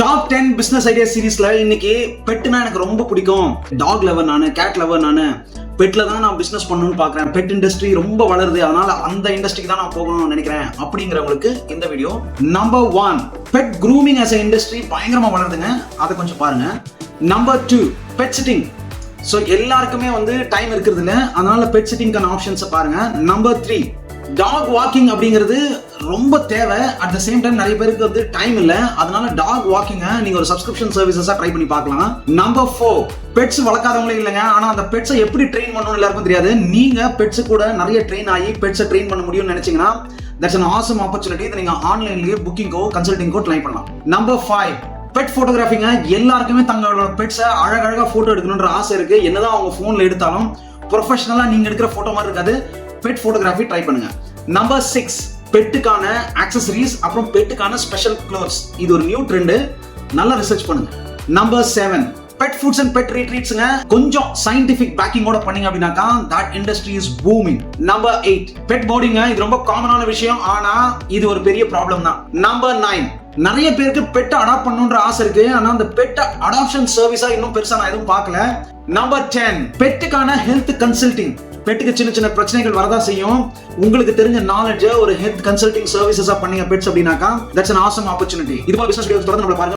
Top 10 business idea சீரீஸ்ல இன்னைக்கு பெட்னா எனக்கு ரொம்ப பிடிக்கும். டாக் லவர் நானு, கேட் லவர் நானு, பெட்ல தான் நான் பிசினஸ் பண்ணணும்னு பாக்குறேன். பெட் இண்டஸ்ட்ரி ரொம்ப வளருது, அதனால அந்த இண்டஸ்ட்ரிக்கு தான் நான் போகணும்னு நினைக்கிறேன் அப்படிங்கிறவங்களுக்கு இந்த வீடியோ. Number 1, pet grooming as a industry பயங்கரமா வளருதுங்க, அதை கொஞ்சம் பாருங்க. Number 2, pet sitting. ஸோ எல்லாருக்குமே டைம் இருக்கிறது இல்லை, அதனால பெட் சிட்டிங்கான ஆப்ஷன்ஸை பாருங்க. நம்பர் 3, டாக் வாக்கிங் அப்படிங்கிறது ரொம்ப தேவை. அட் த சேம் டைம் நிறைய பேருக்கு டைம் இல்லை, அதனால டாக் வாக்கிங்க நீங்க ஒரு சப்ஸ்கிரிப்ஷன் சர்வீசஸா ட்ரை பண்ணி பார்க்கலாம். நம்பர் 4, பெட்ஸ் வளர்க்காதவங்களே இல்லைங்க, ஆனா அந்த பெட்ஸை எப்படி ட்ரெயின் பண்ணணும் எல்லாருக்கும் தெரியாது. நீங்க பெட்ஸ் கூட நிறைய ட்ரெயின் ஆகி பெட்ஸை ட்ரெயின் பண்ண முடியும்னு நினைச்சீங்கன்னா தட்ஸ் an awesome opportunity. இதை நீங்க ஆன்லைன்லயே புக்கிங்கோ கன்சல்டிங்கோ ட்ரை பண்ணலாம். நம்பர் 5, பெட் போட்டோகிராஃபிங்க. எல்லாருக்குமே தங்களோட பெட்ஸை அழகழகா போட்டோ எடுக்கணும்ன்ற ஆசை இருக்கு. என்னதான் அவங்க போன்ல எடுத்தாலும் ப்ரொஃபஷனலா நீங்க எடுக்கிற போட்டோ மாதிரி இருக்காது. பெட் போட்டோகிராஃபி ட்ரை பண்ணுங்க. நம்பர் 6, பெட்டுக்கான ஆக்சசரிஸ், அப்புறம் பெட்டுக்கான ஸ்பெஷல் க்ளோத்ஸ். இது ஒரு நியூ ட்ரெண்ட், நல்லா ரிசர்ச் பண்ணுங்க. Number 7, pet foods and pet ரிட்ரீட்ஸ்ங்க. கொஞ்சம் சயின்டிஃபிக் பேக்கிங்கோட பண்ணீங்க அப்படின்னாக்கா that industry is booming. Number 8, pet போர்டிங்க. இது ரொம்ப காமனான விஷயம், ஆனா இது ஒரு பெரிய ப்ராப்ளம் தான். நம்பர் 9, நிறைய பேருக்கு பெட் அடாப்ட் பண்ணணும்ன்ற ஆசை இருக்கு, ஆனா அந்த பெட் அடாப்ஷன் சர்வீஸா இன்னும் பெருசா நான் எதுவும் பார்க்கல. நம்பர் 10, பெட்டுக்கான ஹெல்த் கன்சல்டிங். பெட்டுக்கு சின்ன சின்ன பிரச்சனைகள் வரதா செய்யும். உங்களுக்கு தெரிஞ்ச நாலேஜ் ஒரு ஹெல்த் கன்சல்டிங் சர்வீசஸா பண்ணீங்க பெட்ஸ் அப்படின்னாக்கா தட்ஸ் an awesome opportunity. இது போல பிசினஸ் வீடியோஸ் தொடர்ந்து நம்மள பாருங்க.